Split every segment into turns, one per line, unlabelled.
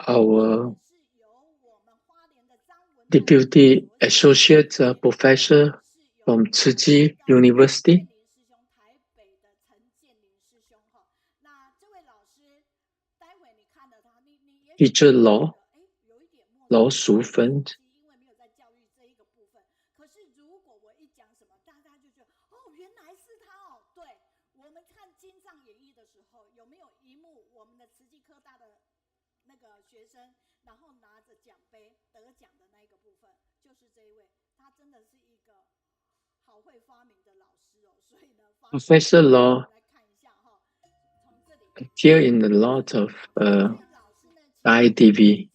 our Deputy Associate Professor from TCU University, Teacher Law Shufen. Professor Law appear in a lot of ITV.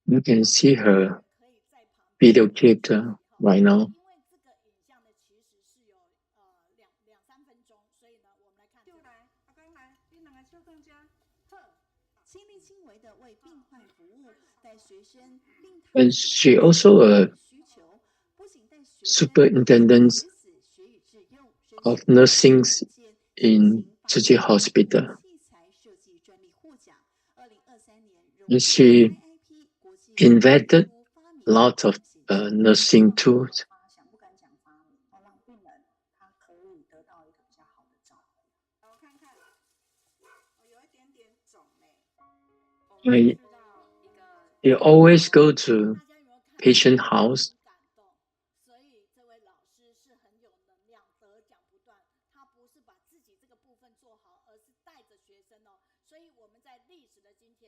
You can see her video clip right now. And she also a superintendent of nursing in TCU Hospital. And she invented a lot of nursing tools. You always go to patient house.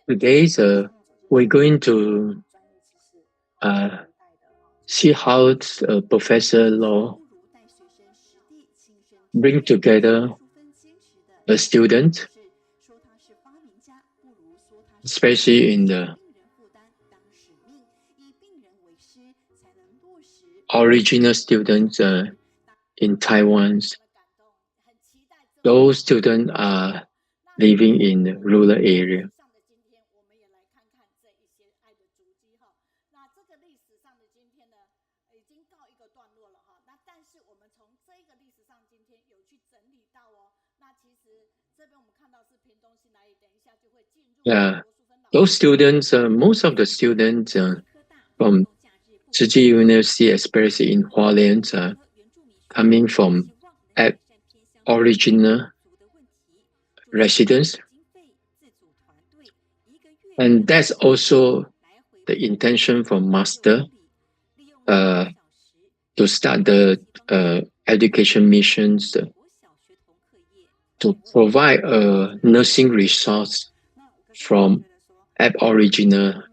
Today, we're going to see how Professor Law bring together a student, especially in the original students in Taiwan. Those students are living in the rural area. Yeah, those students, most of the students from TCU University, especially in Hualien, coming from original residents. And that's also the intention for master to start the education missions to provide a nursing resource from Aboriginal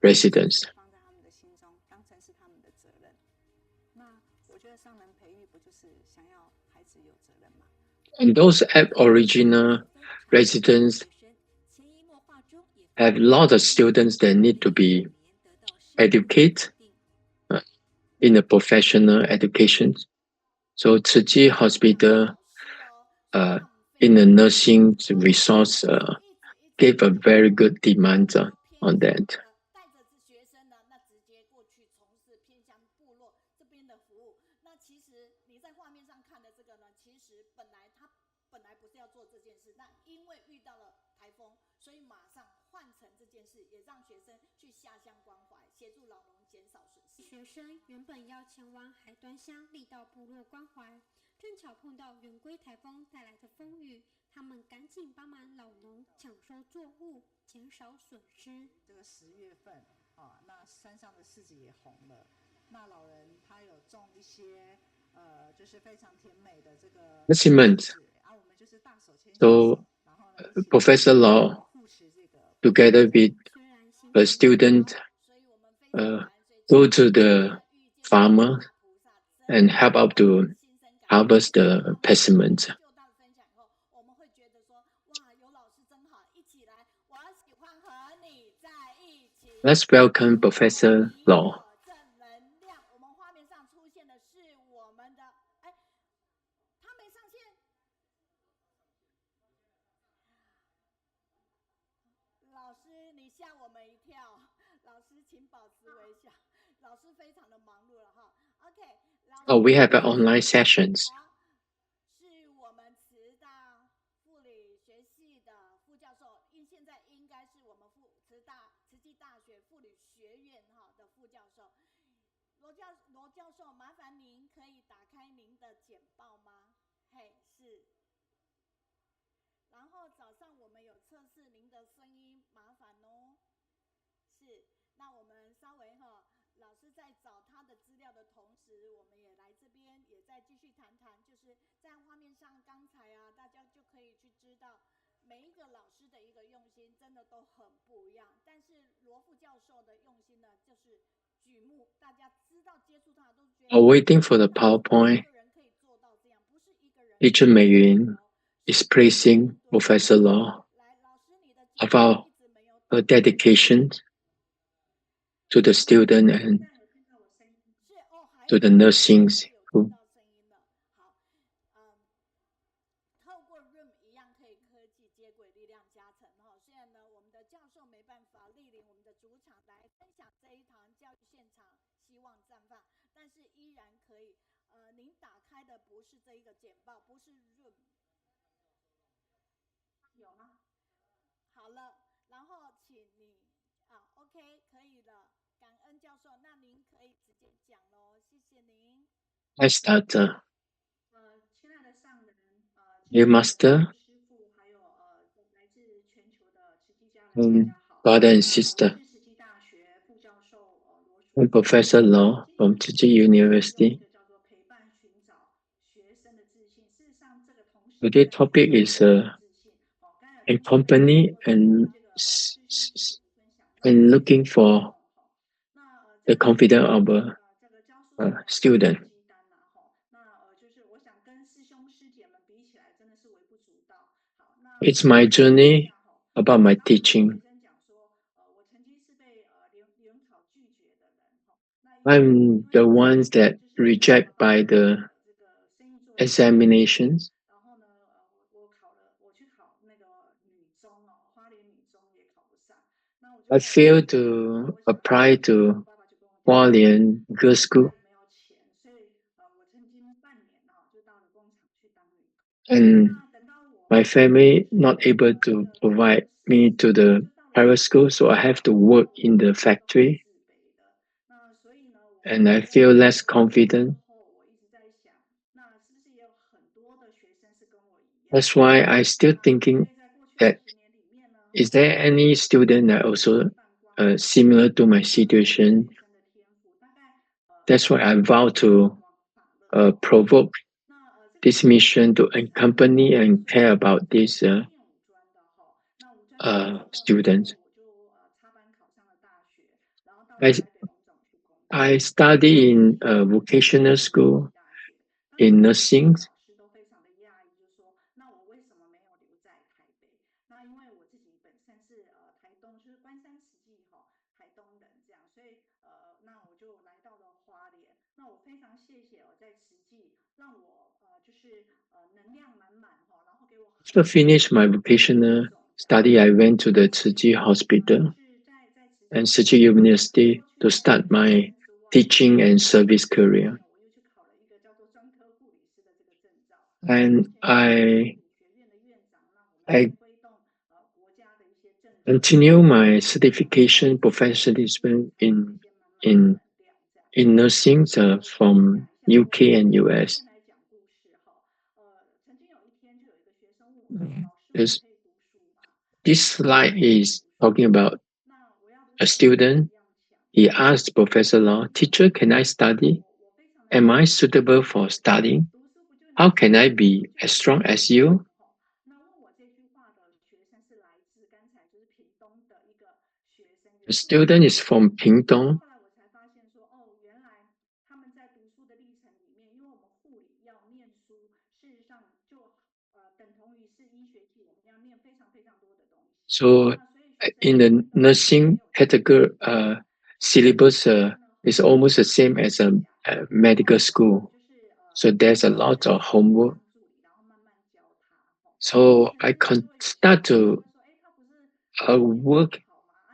residents. And those Aboriginal residents have a lot of students that need to be educated in a professional education. So TCU Hospital in the nursing resource gave a very good demand on that. So Professor Law, together with a student, go to the farmer and help out to harvest the persimmons. Let's welcome Professor Law. Oh, we have online sessions.
现在应该是我们慈济大学护理学院的副教授罗教授，麻烦您可以打开您的简报吗？嘿，是。然后早上我们有测试您的声音，麻烦哦。是，那我们稍微老师在找他的资料的同时，我们也来这边也再继续谈谈，就是在画面上刚才大家就可以去知道每一个老师的一个用心真的都很不一样，但是罗副教授的用心呢，就是举目大家知道接触他都觉得
While waiting for the PowerPoint, Teacher Mei Yun is praising Professor Law about her dedication to the student and to the nursing school.
透过 Room 一样可以科技接轨，力量加成虽然呢，我们的教授没办法莅临我们的主场来分享这一堂教育现场，希望绽放，但是依然可以。您打开的不是这一个简报，不是 Room， 有吗？好了，然后请你OK 可以了，感恩教授，那您可以直接讲喽，谢谢您。
I start. Dear Master, brother and sister, I'm Professor Law from TCU University. Today's topic is accompany and looking for the confidence of a student. It's my journey about my teaching. I'm the ones that reject by the examinations. I failed to apply to Hualien Girls School. And my family not able to provide me to the private school, so I have to work in the factory. And I feel less confident. That's why I still thinking that is there any student that also similar to my situation? That's why I vow to provoke this mission to accompany and care about these students. I study in a vocational school in nursing. After finish my vocational study, I went to the TCU hospital and TCU University to start my teaching and service career. And I continue my certification professionalism in nursing from UK and US. This slide is talking about a student. He asked Professor Law, "Teacher, can I study? Am I suitable for studying? How can I be as strong as you?" The student is from Pingdong. So in the nursing category, syllabus is almost the same as a medical school. So there's a lot of homework. So I can start to work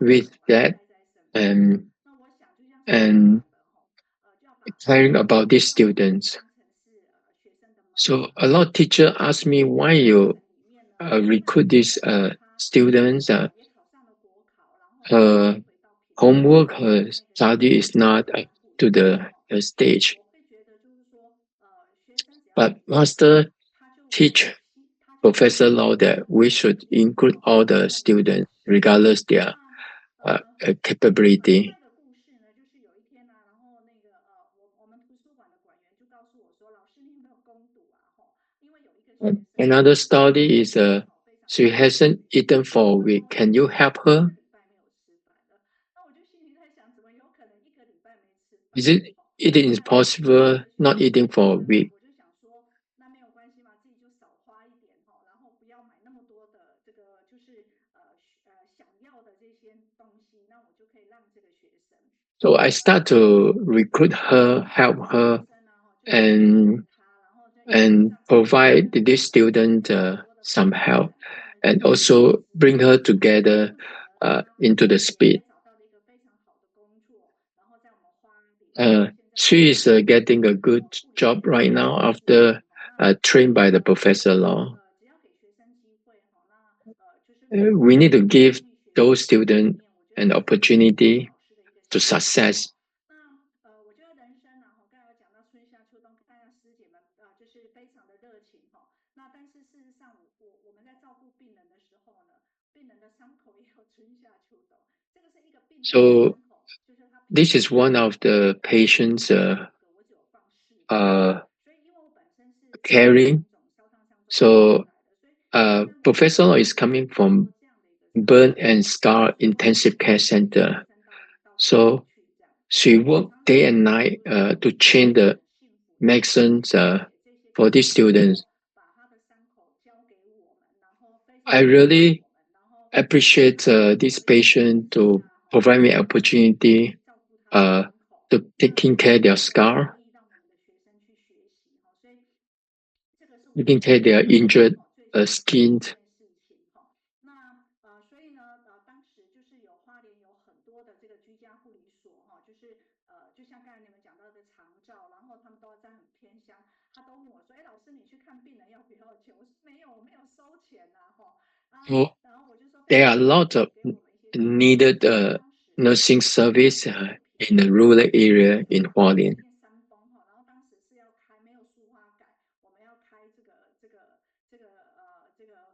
with that and caring about these students. So a lot of teachers ask me why you recruit this students,
也考上了国考，然后呢又
her
回到平常的
homework, her
那个学习
study is
的这
not
个专注
to
度
the
哈，所以
stage.
我会觉得就是说，学生只要
But
有兴趣，Master 他就
teach
他就会
Professor Law
有
that
很
we
多的
should
这个
include all the
共同的
students,
时间。
regardless their
那
uh,
呃，另
capability.
外一个故事呢，就是有一天呢、然后那个我们图书馆的馆员就告诉我说，老师你有没有攻读啊？吼，因为有一个学生呢，Another 他的
story
功
is
课哈非常的
she
优异，hasn't
eaten for a
然
week.
后呢，Can
you
他
help
有一
her?
个礼拜没有吃饭了。那我就心里在想，怎么有可能一个礼拜没吃饭
Is
呢？it 吼，it
is
那另外一
possible
个学
not
生
eating
呢，for
a week?
我就想说，那没有关系嘛，自己就少花一点哈，然后不要买那么多的这个就是想要的这些东西，那我就可以让这个学生。
So I
那
start to
我
recruit
就让
her,
这
help
个学
her,
生呢，哈，就去拜访
and
他，然后就因为
and
上因
provide
为
this
有
student
很多的
some
朋友
help,
来看了这
and
个学生
also
之
bring
后
her
呢，together 不止呢，他
into the
也
speed.
找到了一个非常好的工作，然后在我们花莲，然后现在也
She
是
is getting a good
护理
job
师的
right
这个
now
事情
after
哈。那
trained by the
我觉
Professor
得
Law.
只要给学生机会哈，那就是如果说
We
他
need to
能够
give
参与学生
those
的这个理
students
念，我觉得
an
这是对每一个
opportunity
老师的一个
to
信任哈。
success.
那我觉得人生啊，哈，刚才有讲到春夏秋冬，看下师姐们就是非常的热情哈。那但是事实上，我们在照顾病人的时候呢，病人的伤口也有春夏秋冬，这个是一个病人的
So
伤口，就是他平
this
常
is one
的
of the
这个伤
patients
口哈，我只有放4片。
uh,
所以因为我本身是这个
caring.
红肿烧烫伤中心出
So
来的，所以在这样的一个
Professor
过
Law
程
is
当中，coming 看到
from
这样的一个伤
burn
口，and 我
scar
希望呢
intensive
可
care
以带着学
center.
生到山上
So
去这样。
she
那我
worked
常常
day
觉
and
得，就
night
是说，to 我们
change
是
the
很幸福的，就是说，medicines 而且这些
for
病
these
人能
students.
够把他的伤口交给我们，然后非常
I
的信任
really
我们，然后
appreciate
给
this
我一些时
patient
间
to
呐，哈，
provide me
然后呢，opportunity 去照顾他的
uh,
伤口。
to
那
taking care
他
their
也很
scar,
愿意让我们的学生去学习哈，所以这个是我
taking
觉
care
得
their
哈
injured
最幸福的一
skin.
件事情哈。那所以呢当时就是有花莲有很多的这个居家护理所哈，就是就像刚才你们讲到的长照，然后他们都在很偏乡，他都问我说，哎，老师你去看病人要不要钱？我说没有，我没有收钱呐哈。
So
然后我就说非
there are
常
a
谢谢
lot
你
of
们给我们一些机会。
needed
那当时呢，nursing 我们
service
是很偏
in the
乡，rural 然后
area
呢，in 有一
Hualien.
片山峰哈，然后当时是要开没有树花改，我们要开这个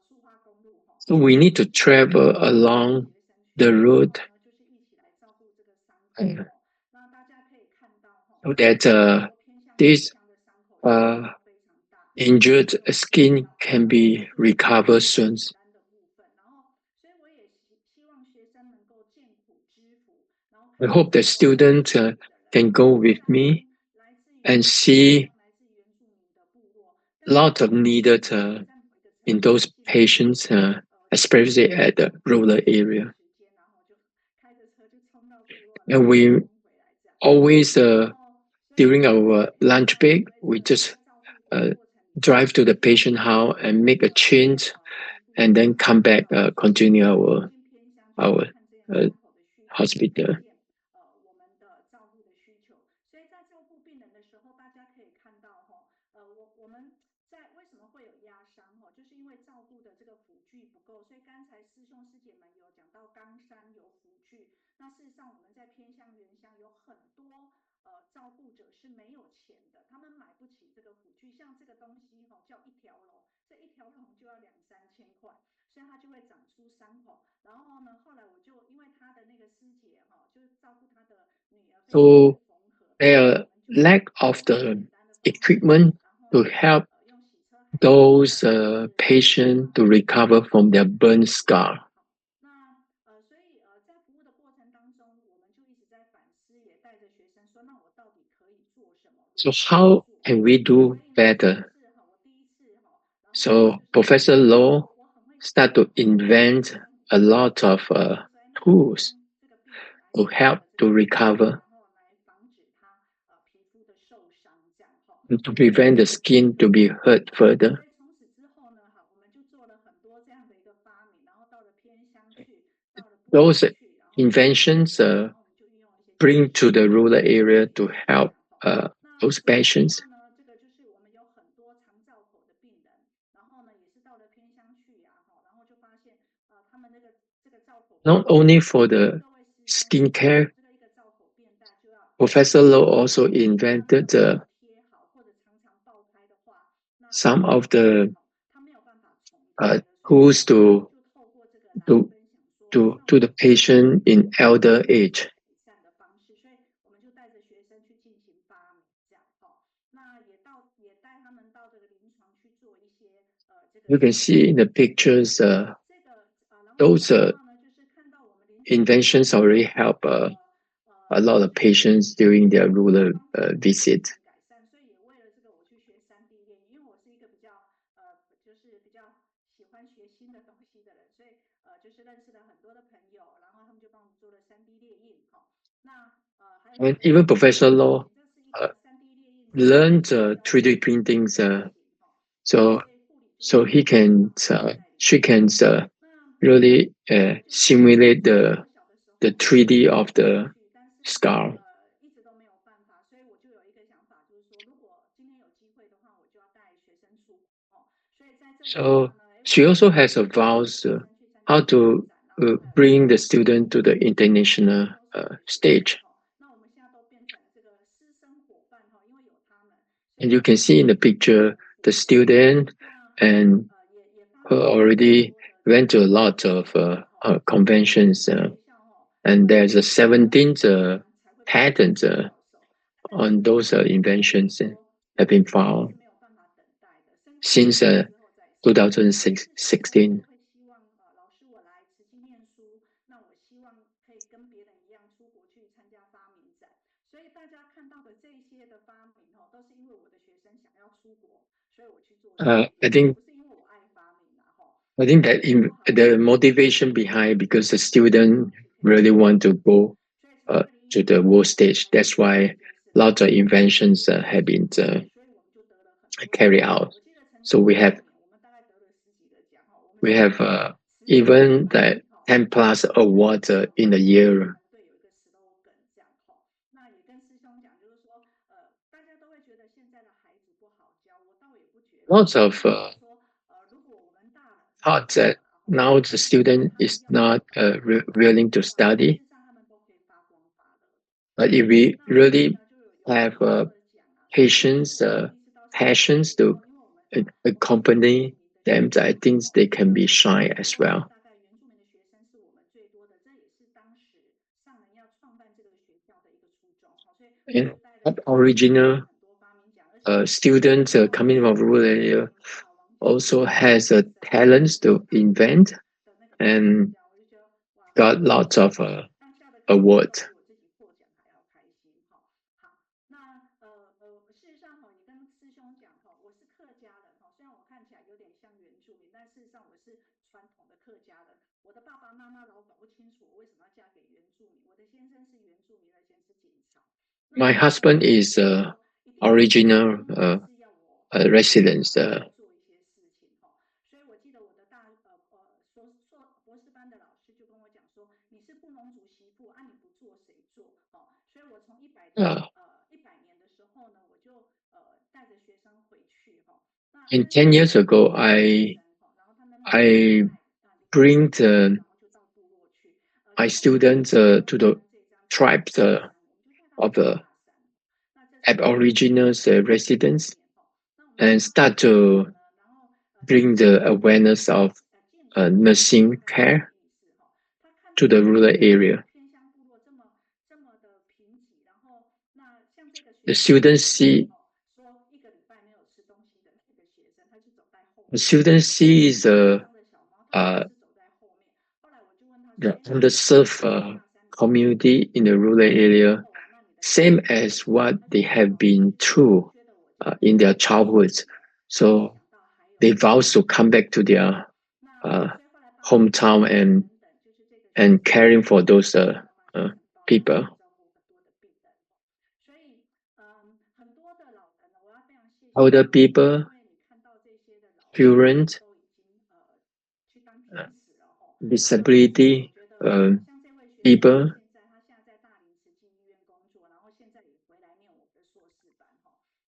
树花公路哈，So
we
所以
need
我
to
们就带着
travel
这个学
along
生去，the 然
road
后呢，就是一起来照顾这个伤口
uh,
哈。那大家可以看到哈，so
that
很多偏乡的地
this
方的伤口其实
uh,
都非常大，那
injured
这个我们就
skin
小，can 这
be
是我们
recovered
最
soon.
简单的部分。然后，所以我也希望学生能够见苦知福，然后
I
看到
hope the
说很
students
辛苦的人，can
go
就
with
像
me
跟来自于
and
这个偏
see
乡、来自原住民的部落，但是
lots
我
of
相信
needed
哈，我们在某一个层
in
面
those
是幸福的，patients, 就是
especially at the
可以
rural
在下课
area.
时间，然后就开着车就冲到部落，然
And
后再
we
冲回来这样。
always,
然后，所以
during
对，our 然
lunch
后
break,
因为这
we
个
just
在照顾的
uh,
过程里面
drive
呢，to
the
其实
patient
不只
house
是
and make a change
皮肤
and
的
then
伤
come
口，back, 其实
continue
走
our
进偏乡去看
our
看这样
uh,
伤口的需求，就会发
hospital.
现我们的照顾的需求。所以在照顾病人的时候，大家可以看到哈，我们在为什么会有压伤哈，就是因为照顾的这个辅具不够。所以刚才师兄师姐们有讲到冈山有辅具，那事实上我们在偏乡原乡有很多照顾者是没有钱的，他们买不起这个辅具，像这个东西哈叫一条龙，这一条龙就要2、3千块，所以他就会长出伤口。然后呢，后来我就因为他的那个师姐哈，就是照顾他的女儿非常的会
So
缝合，那我
their
们就
lack of
用很
the
简单的方法哈，equipment 然后
to
呢，help 用洗车海绵，然
those
后就是放
patients to
在这个
recover from their
伤口
burn
上面
scar.
哈。那所以在服务的过程当中，我们就一直在反思，也带着学生说，那我到底可以做什么，如
So
何来
how
做？
can we
所
do
以呢，这个
better?
是哈我第一次哈，然后呢
So
就是说
Professor Law
我很会写
start to
哈，然后学
invent
生
a
就会
lot
问
of
我，就说哎，那我
tools
帮这个病人
to
写什
help
么这
to
个方法，recover 然后来防止他皮肤的受伤这样哈。
and to
所以
prevent the skin to be hurt
所
further.
以从此之后呢，哈，我们就做了很多这样的一个发明，然后到了偏乡去，到了部落
Those
去，然后呢，inventions 然后我们就运用一些技
bring
术，to
the
然后
rural
来帮助
area
学
to
生这
help
样哈。那
those
另外的
patients.
话呢，这个就是我们有很多长照口的病人，然后呢也是到了偏乡去呀，哈，然后就发现
Not only for the skincare,
呃
Professor Low also invented some of the
它没有办法重叠的，所以
tools
就透过这个来
to
分享说，那我
to
们
the
有什么
patient in
可以
elder
做
age.
改善的方式，所以我们就带着学生去进行发明，这样那也带他们到这个临床去做一些这个
You can
实验。
see in the pictures
这个然后这
those
个的话呢，就是看到我们临床上
inventions
的
already help
呃
a lot of patients during their rural
进
visit.
行改善，所以也为了这个我去学3D 列印，因为我是一个比较就是比较喜欢学新的东西的人，所以就是认识了很多的朋友，然后他们就帮我们做了3D 列印那还有
And
学生
even
就跟我
Professor
说，Law 你这是一
uh,
个3D 列印的
learned
小小
3D
的
printing,
那
so
所以护理就
so
是
he
把它
can
放在里
she
面
can
那
really
我觉得这个是
simulate
我小的时
the
候就
3D
很
of
有
the
趣，但是
scar.
一直都没有办法，所以我就有一个想法，就是说，如果今天有机会的话，我就要带学生出国所以在这里的
So
话呢，我
she
就
also
带
has
带着
vows
学生去参加
how
发明
to
展，然后还有去
bring the
做实
student
验
to the
那这
international
些都是我的学生
stage.
那我们现在都变成这个师生伙伴因为有他们，所以
And
我
you
们
can
的
see in the
学习就很
picture
丰富
the student
那
and
也发
her
明了非常
already
多的这
went
个
to a
实
lot
验
of
品那我们
conventions
在学校
and there's a
比较
17th
困难才会碰到这
patents
些教授，但是
on
呢，those 就是
inventions
说
have been
我们
found
是没有办法等待的，升高中
since
职之后再上，但是小朋友
2016.
就会希望老师我来慈济念书，那我希望可以跟别人一样出国去参加发明展，所以大家看到的这些的发明都是因为我的学生想要出国，所以我去做实
I
验，think 不是因为我爱发明
that
所以不好的地
the
方就是
motivation
我们
behind
没有
because the
办法让他
student
们去可以
really
实
want
践
to go
所以从
to the
2016
world
年我们
stage.
开始
That's
做这
why
件事，然
lots
后
of
我们
inventions
就开
have
始
been
所以我们就得了很多奖
carried out.
我记得曾
So
经有
we
一
have
年我们大概得了10几个奖我们
we
就
have
有10几个
even
发
that
明
10 plus
那在
awards
我
in a
们的
year.
团队有一个 slogan 这样那也跟师兄讲就是说大家都会觉得现在的孩子不好教我倒也不觉得
Lots
我
of
是觉得说如果我们大了长
thought
大
that
了
now the
其实如果
student
他们
is
要的
not
他们
willing
知
to
道事
study.
实上他们都可以发光发热
But if we
那我们现
really
在就有很
have
多的奖甚至
patience,
我们第一次到世界杯
passions to
因为我们我们是原住
accompany
民的学
them,
校
I think they can be shy
那
as
时候呢
well.
大概原住民的学生是我们最多的这也是当时上人要创办这个学校的一个初衷所以我们
And
就带了学生去参
Aboriginal
加很多发明奖而且
students
包含
coming from
像
rural area
王志豪王局
also
他们
has
的
a
学生
talents
就是
to
大学
invent
的那个发明
and
我就觉得哇
got lots of
当下的感动都
awards.
比我自己获奖还要开心好，那事实上也跟师兄讲我是客家人虽然我看起来有点像原住民，但事实上我是传统的客家人。我的爸爸妈妈老搞不清楚我为什么要嫁给原住民，我的先生是原住民，而且是警察。那
My
他们
husband
就
is
觉得说一定是师兄
original
目的是要我帮
residents.
他们做一些事情所以我记得我的博士班的老师就跟我讲说，你是布农族媳妇你不做谁做所以我从
Uh,
100年的时候呢，我就带着学生回去那
and
那
10
些
years
学生
ago,
都是学生然后他们每个礼
I
拜礼拜六
bring
日然后就到部落去
my
就像现
students
在我
to
看
the
的这张是大
tribes
山，我们就带他们
of
上
the
大山。那这是在
Aboriginals
1980
residents
年那我们带
and
他们
start
上去以
to
后呢，然后其
bring
实这
the
个是一个
awareness of
健全的国
nursing
家的这种
care
意识他看
to
到
the
这
rural
个
area.
偏乡部落这么的贫瘠，然后那像这个学
The
生就
students
很惨
see
说一个礼拜没有吃东西的那个学生，他就走在后
the
面，students 那个
see
很悲
the
伤的小猫，他们
uh,
也是走在后面。后来我就问他说：the “哎，那你为什么
underserved
要在大山里面走？”
community in the rural
他说：area, “哦，那你的家
same
人呢？”
as what
他就
they
说：“哦，have
been
其实我
through
觉得我家人
in
是
their
很可怜
childhoods.
的，那没
So
想到还有
they
这么
vows to come back to their
那
uh,
所以后来发明奖
hometown
等等，就是这个学
and
生
caring for
他
those
们有办法去
uh,
承包，然后
people.
去照顾很多的病人。所以很多的老人呢，我要非常谢谢
Older
老人，因
people,
为你看到这些的老人，他
children,
们都已经去当
uh,
天使了那其实我
disability
觉得像这位学生，people. 他现在在大林慈济医院工作，然后现在也回来念我们的硕士班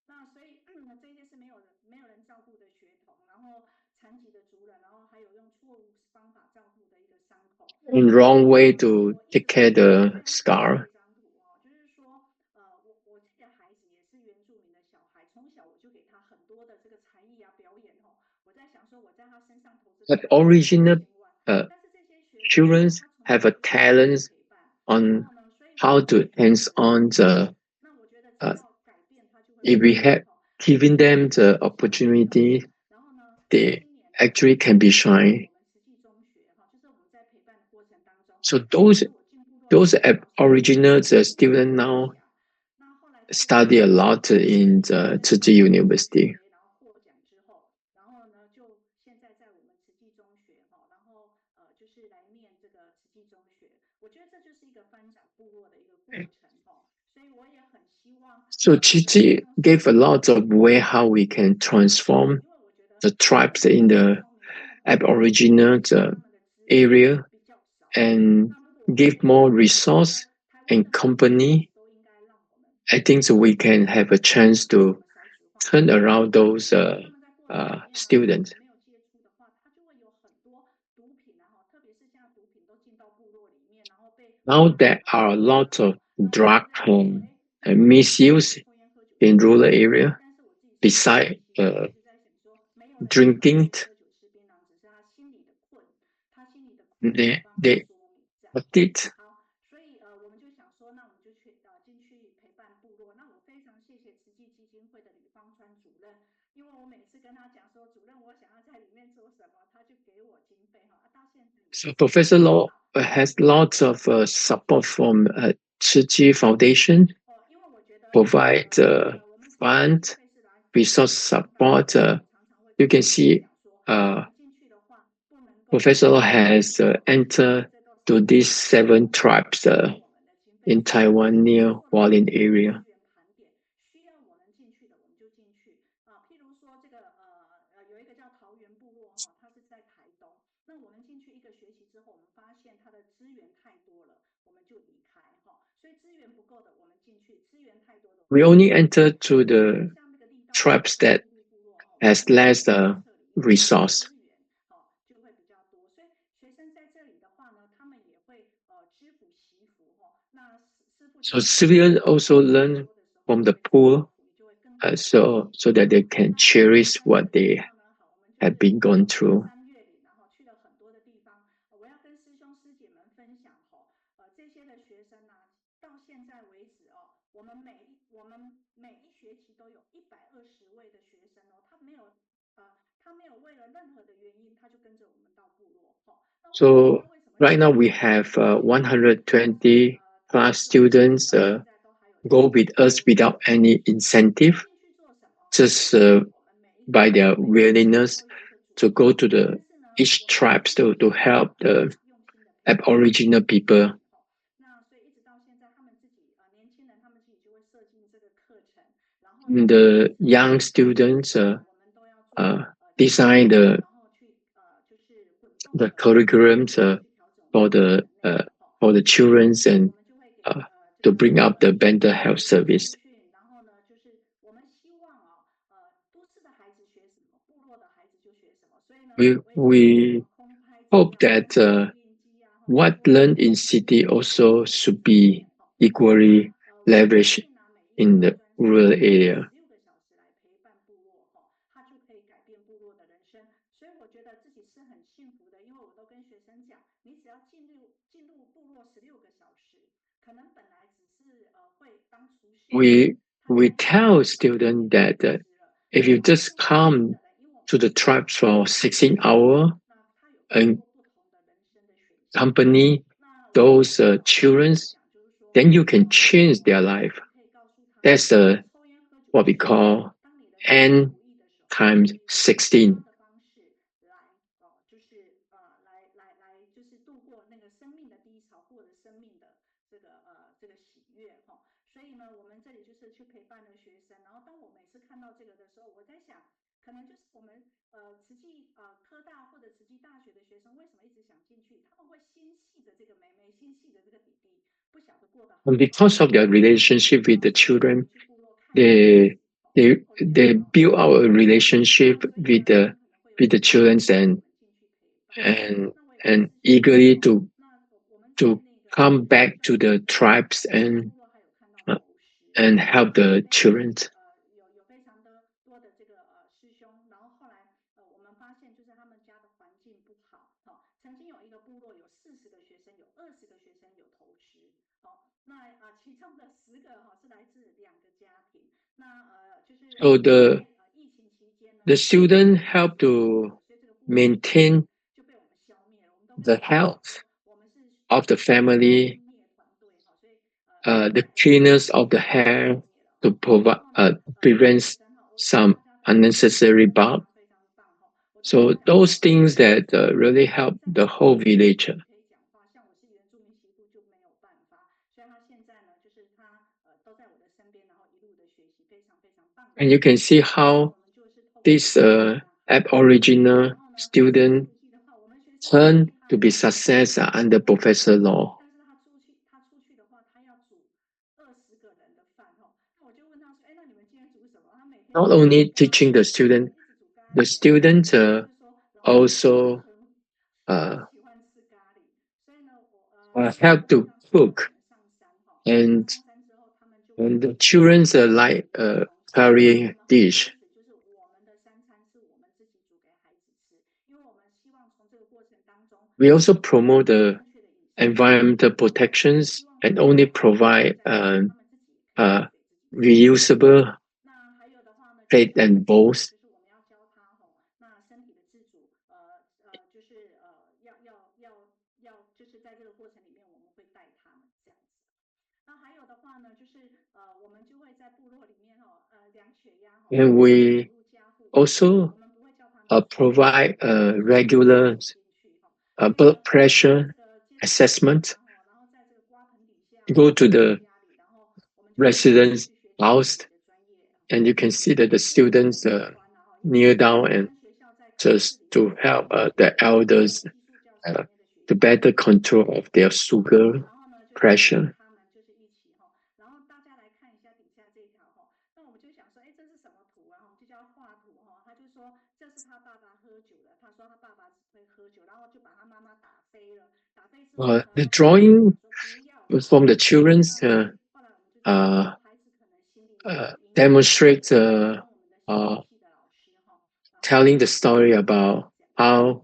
那所以这些是没有人照顾的学童，然后残疾的族人，然后还有用错误方法照顾的一个
and wrong way to
我一
take
直很
care
想要
the
分享这
scar.
张图哦，就是说，我这个孩子也是原住民的小孩，从小我就给他很多的这个才艺啊表演哦。我在想说，我在他身上投资大
But
概不到
original
3000万，uh, 但是这些学生
children
呢，他从
have
小
a
就是被我
talent
陪伴，然
on
后呢，所以呢，
how
他
to
也很
hands
喜欢
on
音乐。
the
那我觉得只
uh,
要改变，他就会
if
改
we
变
have
哈。所以
given
呢，我
them
们就
the
从小培养他。
opportunity,
然后呢，在
they
今年呢，我
actually
们
can be
在
shine.
我们慈济中学哈，就是我们在陪伴的过程当中，So 他其实我进部落的
those
时候，老师都会跟我
original
说，你要
students
分
now
享。那后来他就跟我
study a
说，lot 老师，in 他
the
在台
TCU
东中
University.
学，然后获奖之后，然后呢，就现在在我们慈济中学哈，然后就是来念这个慈济中学。我觉得这就是一个翻转部落的一个过程哈。所以我也很希望
So
这个学
Chichi
生是
gave a
可以
lot of way how we can
哈，transform 因为我觉得
the
他们
tribes
真
in
的很
the
聪明，他们不懂得珍惜，Aboriginal 因为他们的资源
area
比较少。
and
那如果我们
give
可以
more
让，我觉
resource
得台湾
and
的每一个孩子
company.
都应该让我们
I think so we can have a chance
为什
to
么少子化？turn 因为
around
他们
those
他们在过程里面呢，如果我
students.
们没有接触的话，他就会有很多毒品啊，特别是现在毒品都进到部落里面，然后被
Now
污染
there
啊
are a
污染
lot
哈。
of
那我们就
drug
在想说，哎，这些孩子他们
misuse
抽烟喝酒是
in
没
rural
错，area 但是我自己是很担
beside
心的，我一直在想说，没有人想要
drinking.
抽烟喝酒吃槟榔，只是他心里的困，他心里的苦没有
they
办法
they
说明这样
got
哈。
it.
好，所以我们就想说，那我们就进去陪伴部落。那我非常谢谢慈济基金会的吕方川主任，因为我每次跟他讲说，主任我想要在里面做什么，他就给我经费哈，到现在也
So
是。
Professor Law
好，has
lots of support from Tzu Foundation,
因为我觉得，provide 我们慈济基
fund,
金会是来陪
resource
伴长大的，support. 所以我常常会
You
跟
can
学生
see
讲说，我们进去的话不能够
Professor Law
拿经
has
费哦，因为
entered
这都是
to
我们
these
的经费，
7
不是拿
tribes
我们的经费，in 所以我们
Taiwan
只是
near
做好
Hualien
这个资
area.
源盘点，需要我们进去的我们就进去啊。譬如说这个有一个叫桃园部落哈，它是在台东，那我们进去一个学期之后，我们发现它的资源太多了，我们就离开哈。所以资源不够的我们进去，资源太多的我
We
们就
only
离开。
enter to
那所以
the
像这个力道部落
tribes
跟
that
富裕部落哈，我们
has
就会
less
直接撤离，因为它的
resource.
资源就会比较多。所以学生在这里的话呢，他们也会知福惜福哈。那师傅就
So
会告诉他
civilians
们，当
also
你越
learn
多的时候，from 你
the
会更有
poor,
福，你就会更多的来
so that they can
那所以我们
cherish
在这
what
里的
they
话呢，好，我们就
have
是
been gone through.
三月里，然后去了很多的地方。我要跟师兄师姐们分享这些的学生呢，到现在为止我们每一学期都有120位的学生哦，他没有为了任何的原因，他就跟着我们到部落那
So
为什么要
right
这
now
样
we
子呢？have 因为从
120 plus
大学毕业
students
到现在都还有
go
在
with
部
us
落生
without
活。
any
那
incentive,
进去做什么？just 我们每一个
by their
每个学期
willingness
都有一个主
to
题，go
to the
但是呢，each 我们每
tribes
一个
to
学生
help
都很
the
用心的陪伴他们，一
Aboriginal
起学
people.
习那所以一直到现在，他们自己年轻人他们自己就会设计这个课程，然后呢，每一
The
次的
young
活动
students
我们都要做
uh,
调整，design 然后去就是滚动
the
的
curriculums
去调整我们
for
的课
the
程内容
for the
那所以
childrens
我
and
们就会给
uh,
这
to
个
bring up the
学
mental
生
health
有一个
service.
重训，然后呢，就是我们希望都市的孩子学什么，部落的孩子就学什么。所以呢，We 我也教他们怎
we
么空拍机
hope
啊，that 空拍影印机啊，直
what
播影
learned
片
in
啊，这些
city
都是我
also
们的
should
理
be
念那
equally
我相
leveraged
信每一个
in
大
the
专生
rural
他用
area.
16个小时来陪伴部落他就可以改变部落的人生。所以我觉得自己是很幸福的，因为我都跟学生讲，你只要进入部落16个小时，可能本来只是会当厨师的人，We 他
we
现在可能
tell
可以当
students
营养
that
师了。
if
那
you
我们
just
做厨师
come
的人，因为我们
to the
是在
tribes for
部落里
16
面嘛，hour 那他有更
and
多不同的人生的选项。
accompany
那我就
those
跟老师们
children,
在讲，就是说，then
you can
为什
change
么
their
我
life.
们不可以告诉他，That's 抽烟喝酒
what
的
we
时候，call 当你人生
N
不易的时候，你
times
可以用什么样
16.
的方式来就是就是度过那个生命的低潮，或者生命的这个喜悦所以呢，我们这里就是去陪伴了学生，然后当我每次看到这个的时候，我在想，可能就是我们慈济科大或者慈济大学的学生为什么一直想进去？他们会心系着这个妹妹，心系着这个弟弟，不晓得过得好
And
不好。
because of their
那所以呢，relationship
with the
常常我
children,
们去部落看这个孩
they
子
they
口腔
they build our
口腔期。
relationship
那所以
with
呢，他
the
们可能会有
with the
兴趣，就
children
会让我们进去陪伴。
and
那我也跟
and
师兄讲
eagerly to to come back to the tribes uh, and help the children.
有非常多的这个师兄，然后后来我们发现就是他们家的环境不好，曾经有一个部落有40个学生，有20个学生有投资，那其中的10个是来自2个家庭，那就是
So
因为疫情期间呢，the 就是疫情
student
的关
help
系，to 所以这个部落就
maintain
就被我们消灭了，我们都没有
the
办法说
health
我们是
of the family,
灭团队，所以
the
我们就
cleanness of the
把它消
hair
灭了，to
provide
然后呢，这个学
prevent
生我觉得
some
大家的反应都
unnecessary
非
bulk.
常非常棒我就跟他
So
讲说，those
things
那
that
这个
really help
在
the
部落
whole
里面
village.
可以讲话，像我是原住民习度就没有办法，所以他现在呢，就是他都在我的身边，然后一路的学习，非常非常棒的
And you
孩
can
子。
see
那
how
我们就是透过这
this
样的方法合作，Aboriginal 然后呢，这个
student
途径的话，我们学生很
turn
厉
to
害
be success
他
under
不会
Professor
煮，Law. 但是他出去的话，他要煮20个人的饭那我就问他说，哎，那你们今天煮什么？他每天
Not
都一直
only
煮咖
teaching
喱，the
student,
一直煮咖
the
喱，students 然后他就说，老师他
also
很
uh,
喜欢吃咖喱，所以呢，有一天
help
晚
to
上他就带我
cook.
们上山那
And
上山之后，他们就会
when the
煮一
children's
些
like
他们的东西，那
curry
我们会开
dish,
始就是我们的3餐是我们自己煮给孩子吃，因为我们希望从这个过程当中，we 孩
also
子知道
promote the
正确的饮食习惯，
environmental
然后我们也
protections
希望
and
把这
only
个环境留
provide
在那边，他们自己也可以喝水，自己吃。
reusable
那还有的话呢，就是
plate
像我
and
们讲的，bowls. 就是我们要教他那身体的自主，就是就是在这个过程里面，我们会带他们这样子。那还有的话呢，就是我们就会在部落里面量血压因
And
为是走
we
入家户嘛，also 我们不会叫他们去，provide 就是直接就
regular
走进去所以
blood
呢，在
pressure
这个接受检查
assessment.
然后在这个瓜棚底下
Go
在
to
这个
the
家里，然后我们就会让他们
residents'
去学习身
house
体的专业
and you can see that the
所以我很
students
喜欢因为
kneel down
我
and
们学校在考试
just
里
to
面的
help
成绩
the
在
elders
寄宿教室里面的学
to
习是
better
非常非
control
常
of
好
their sugar
然后呢，就是带
pressure.
他们就是一起然后大家来看一下底下这一条那我们就想说，哎，这是什么图啊？我们就叫他画图他就说这是他爸爸喝酒的，他说他爸爸只会喝酒，然后就把他妈妈打飞了，打飞之后呢，The 他就跟我们讲
drawing
说不要，from
the
那
children's
后来我们就知道
uh,
说孩子可能心里有阴影，demonstrates 所以我们就跟我们的心理系的老师然后
telling
来
the
跟
story
他讲
about
这样。
how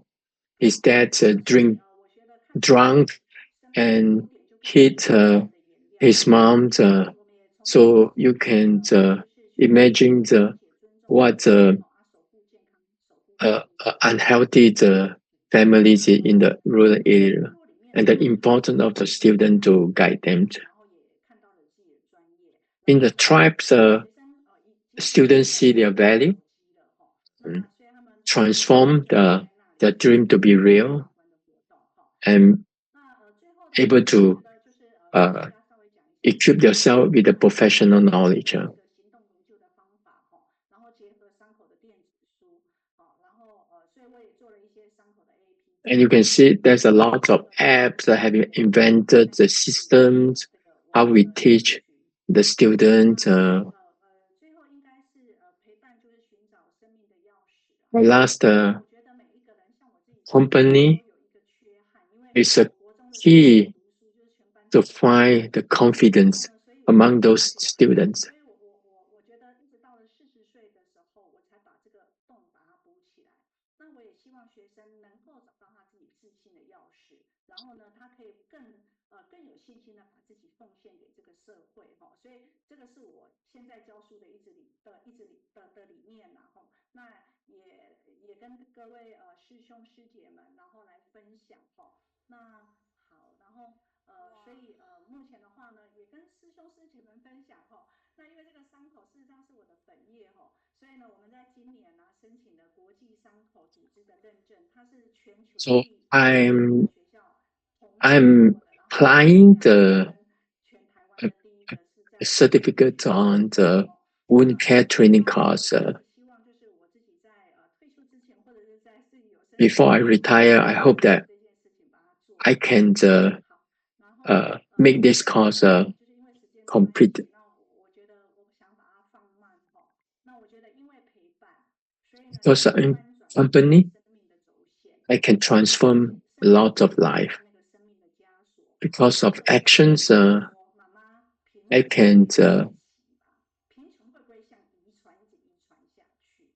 his dad
所以
drink
我觉得看到孩
drunk
子生命的优
and
点，就可以成
hit
为他们的颜料。
his mom.
那我们也从这个过
So
程
you
当中
can
就是学习到
imagine
理解、尊重别
what
人守护健康，守护自己。
unhealthy the families in the rural
在部
area
落里面
and
呢，the 就是
importance of the student to guide them.
然后也看到了自己的专业，然
In
后
the
呢，tribes, 学生即使现
students
在
see
已经
their
有
value,
那所以他们就
transform
会聚集在那里
the
一起
dream to
做
be
这些
real,
相关的活动
and
那最后的话
able
呢，我觉
to
得就是跟大
uh,
家稍微讲一下，就是
equip yourself with the
那我们
professional
有
knowledge.
这个行动营救的方法然后结合伤口的电子书然后所以我也做了一些伤口的
And you
APP，can
see there's a
然后
lot of
这个
apps that have
我们
invented
在
the
这里组织
systems,
这个我
how
们
we
的社
teach
群。
the
那
students.
最后应该是陪伴就是寻找生命的钥匙
The last
那我觉得每一个人像我自己在内都
company
有一个缺憾，因为
is a
国中的时候不
key
读书，就是全班
to
最差的。
find the
然后
confidence
呢，所以我就
among
把
those
这个打开，students. 所以我觉得一直到了40岁的时候，我才把这个洞把它补起来。那我也希望学生能够找到他自己自信的钥匙，然后呢，他可以更有信心的把自己奉献给这个社会所以这个是我现在教书的一直理念那也跟各位师兄师姐们然后来分享那好，然后所以目前的话呢，也跟师兄师姐们分享那因为这个伤口事实上是我的本业所以呢，我们在今年申请了国际伤口组织的认证，它是全球的
So
第100个
I'm
学校同时做
I'm
的，然后我们这
applying
样子
the
跟全台湾的第一个是在日本的
certificate
学校
on
合作
the wound
那
care training
当然我
course.
也希望就是我自己在退休之前，或者是在自己有生之
Before
年
I
能够
retire, I
完
hope
成
that
这件事情，把它做
I
好。
can
好，然后
make this
最后
course
呢，就是因为时间的关
complete.
系，那我觉得我想把它放慢那我觉得因为陪伴，所以呢，你
Because
可以
in
翻转别人
company,
生命的轴线，I
can
而且
transform a
甚至
lot
可以
of
解
life.
开那个生命的枷锁，
because of actions,
妈妈贫
I
穷
can
贫穷会不会像遗传一直遗传下去？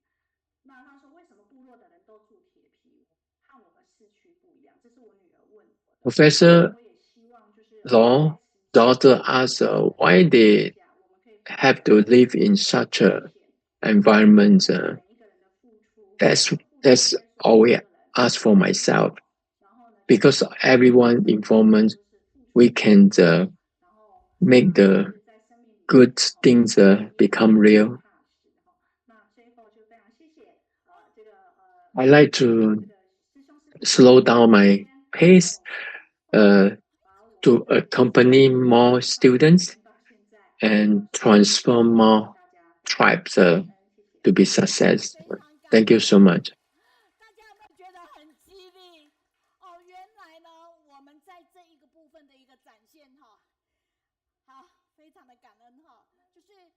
那他说为什么部落的人都住铁皮屋，和我们市区不一样？这是我女儿问我的。那
Professor
我也希望就是在
Law
慈济
daughter asked
的
why
教育
they
下，我们可以分
have
享
to
我们
live
自
in
己的
such
贡
a
献。
environment.
看到每一个人的付出，That's 付出
that's
应该说每
all
一
we
个人
ask for
都是
myself
好，然后呢，其实
because
每一个人
everyone
的
involvement
都是付出
we
非常
can
多，然后
make
就
the
是在生命里
good
面哈，
things
也
become
很
real.
踏实哈。那最后就非常谢谢这个
I like
这
to
个师兄师姐
slow
在
down
今
my
天跟
pace
我们分享，把我
to
们
accompany more
从上次
students
用到现在，
and
所有的事情，
transform
谢谢
more
大家，非常
tribes
感恩，谢谢。
to be success.
非常感
Thank you
恩
so much.
大家有没有觉得很激励？哦，原来呢，我们在这一个部分的一个展现哈，好，非常的感恩哈，就是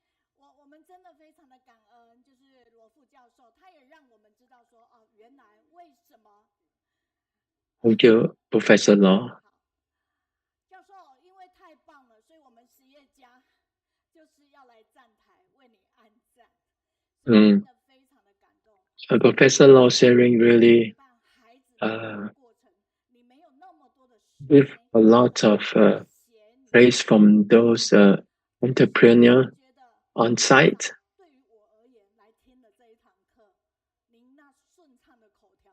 我们真的非常的感恩，就是罗副教授，他也让我们知道说，哦，原来为什么
Thank you, Professor Law.
好，教授，因为太棒了，所以我们实业家就是要来站台为你安赞，所以真
Mm.
的非常的感动。
Professor Law sharing
陪
really
伴孩子的一个过程，你没有那么多的时
with
间，
a
可
lot
能
of
是写你的
praise from those
但是我
entrepreneur
觉得
on
至少
site.
对于我而言，来听的这一堂课，您那顺畅的口条，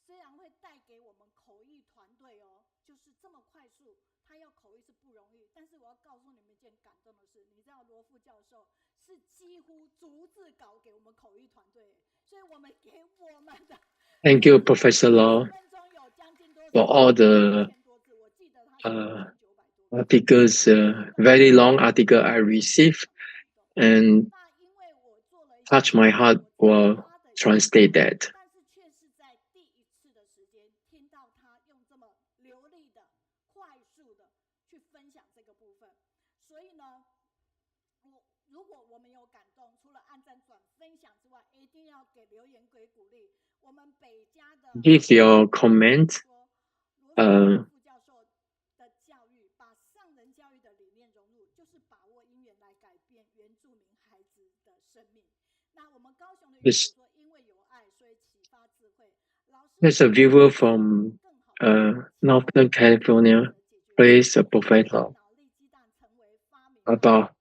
虽然会带给我们口译团队哦，就是这么快速，他要口译是不容易。但是我要告诉你们一件感动的事，你知道罗副教授是几乎逐字稿给我们口译团队，所以我们给我们的
Thank you, Professor
30
Law,
分钟有将近多
for
少？
all the
1000多字，我记得他写
uh,
1900多字。
articles, very long article I received
非常感动。
and
那因为我做了一些
touch my heart
我在
will
他的一个
translate that.
但是却是在第一次的时间听到他用这么流利的、快速的去分享这个部分。所以呢，如果我们有感动，除了按赞、转、分享之外，一定要给留言给鼓励。我们北家的
Give your comment.
说，罗副教授的教育，把上人教育的理念融入，就是把握因缘来改变原住民孩子的生命。那我们高雄的原主说，因为有爱，所以启发智慧。老师
There's a viewer from
更好的
Northern California, praise the Professor
脑力激荡成为发明
about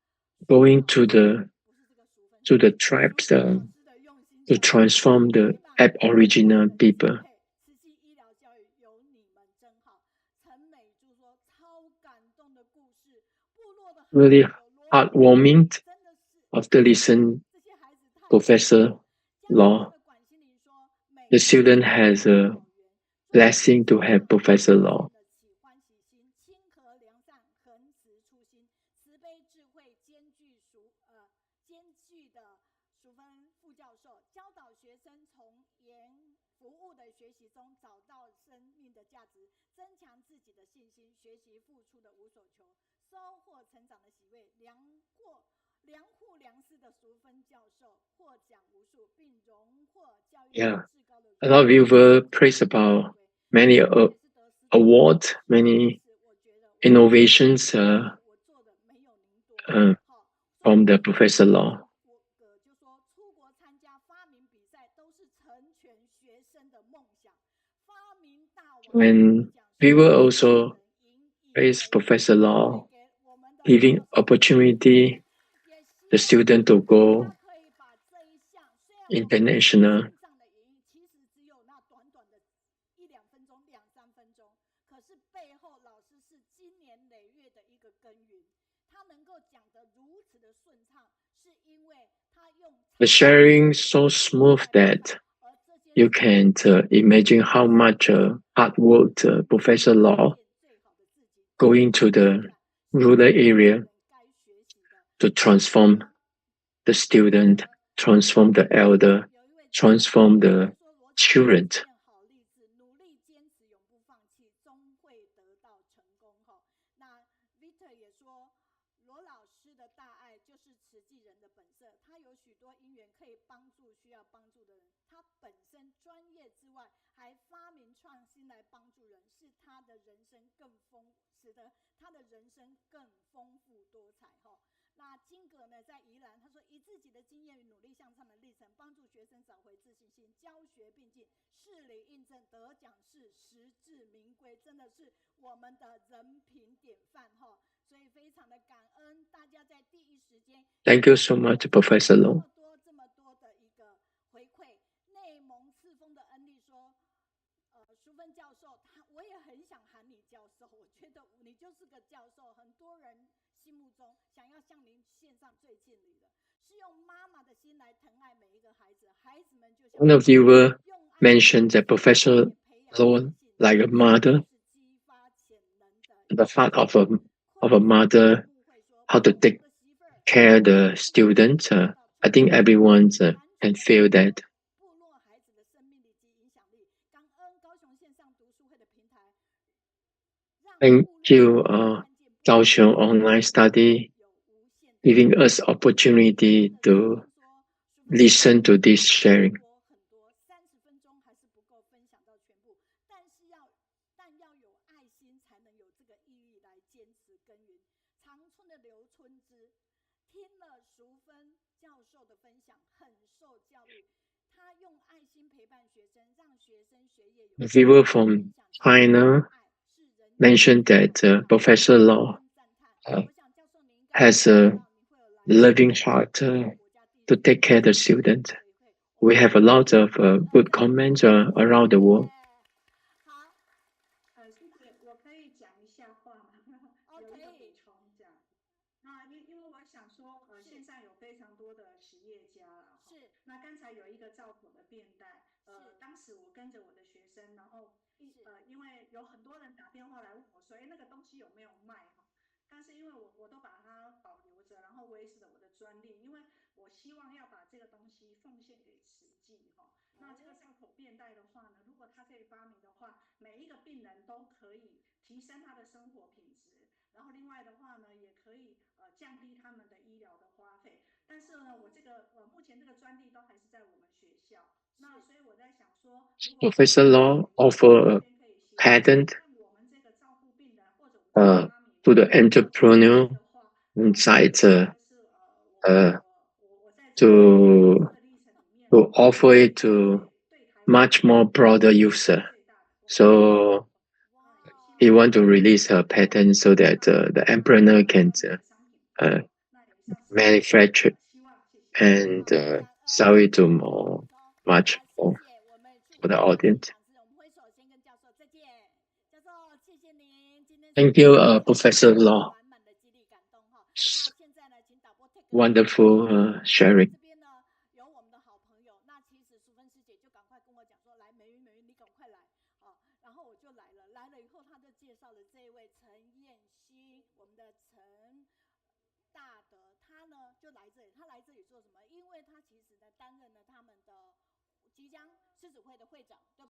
going to the
不是这个淑芬，
to the tribes
淑芬老师的用心
to
教育，
transform the
陪伴更多
Aboriginal
人
people.
支配慈济医疗教育有你们真好。陈美珠说超感动的故事，部落的孩子
Really
有罗
heartwarming
真的是
after listen
这些孩子太
Professor
家长
Law.
的管心里说，每
The student has a
草原
blessing to have Professor
见
Law.
得起欢喜心，亲和良善，恒持初心，慈悲智慧兼具的淑芬副教授教导学生从严服务的学习中找到生命的价值，增强自己的信心，学习付出的无所求，收获成长的喜悦。良护良师的淑芬教授获奖无数，并荣获教育
Yeah,
至高的
a lot of viewer praise about many
也是得师
awards, many
我觉得
innovations
我做的没有您多。
from the Professor Law.
就说出国参加发明比赛都是成全学生的梦想，发明大王
And viewer also praise Professor Law,
给我们的
giving opportunity
也希
the
望
student to
大
go
家可以把这一项，虽然我们
international.
线上的影音其实只有那短短的1-2分钟、2-3分钟，可是背后老师是经年累月的一个耕耘，他能够讲得如此的顺畅，是因为他用
The sharing so smooth that
而这些
you can't imagine how much hard work Professor Law
最好的自己
going to the rural area
该学习的。
to transform the student, transform the elder,
有一位
transform the
说罗
children.
好励志，努力坚持，永不放弃，终会得到成功。那 Victor 也说，罗老师的大爱就是慈济人的本色，他有许多因缘可以帮助需要帮助的人，他本身专业之外，还发明创新来帮助人，使他的人生更丰，使使得他的人生更丰富多彩哈。那金格呢，在宜兰，他说以自己的经验与努力向上的历程，帮助学生找回自信心，教学并进，事理印证，得奖是实至名归，真的是我们的人品典范哈。所以非常的感恩大家在第一时间
Thank you so much, Professor
这
Low.
么多的一个回馈。内蒙赤峰的恩利说，淑芬教授，我也很想喊你教授，我觉得你就是个教授，很多人心目中想要向您献上最敬礼的，是用妈妈的心来疼爱每一个孩子，孩子们就像
One of you mentioned that Professor Low, like a mother, the heart of a mother, how to take care of the students. I think everyone can feel that.
部落孩子的生命力及影响力，感恩高雄线上读书会的平台，Thank
you, Kaohsiung Online Study, giving us opportunity to listen to this sharing.
30分钟还是不够分享到全部，但要有爱心，才能有这个毅力来坚持耕耘。长春的刘春枝听了淑芬教授的分享，很受教育。他用爱心陪伴学生，让学生学业有。
A viewer from China mentioned that Professor Law has a loving heart to take care of the students. We have a lot of good comments around the world.
好，谢谢，我可以讲一下话吗？有一个补充这样。那因为我想说，线上有非常多的实业家啦，
是。
那刚才有一个造口的便袋，当时我跟着我的学生，然后因为有很多人打电话来问我说，那个东西有没有卖哈？但是因为我都把它保留着，然后维持了我的专利，因为我希望要把这个东西奉献给慈济哈。那这个造口便袋的话呢，如果它可以发明的话，每一个病人都可以提升他的生活品质，然后另外的话呢，也可以降低他们的医疗的花费。但是呢，我这个目前这个专利都还是在我们学校。那所以我在想说，如果
Professor Law offer a patent to the entrepreneur inside to offer it to much more broader user. So he want to release a patent so that the entrepreneur can manufacture and sell it to much more for the audience. Thank you, Professor Law. Wonderful sharing.
这边呢有我们的好朋友，那其实淑芬师姐就赶快跟我讲说，来美云你赶快来然后我就来了，来了以后他就介绍了这一位陈燕欣，我们的陈大德，他呢就来这里，他来这里做什么？因为他其实呢担任了他们的即将狮子会的会长，对。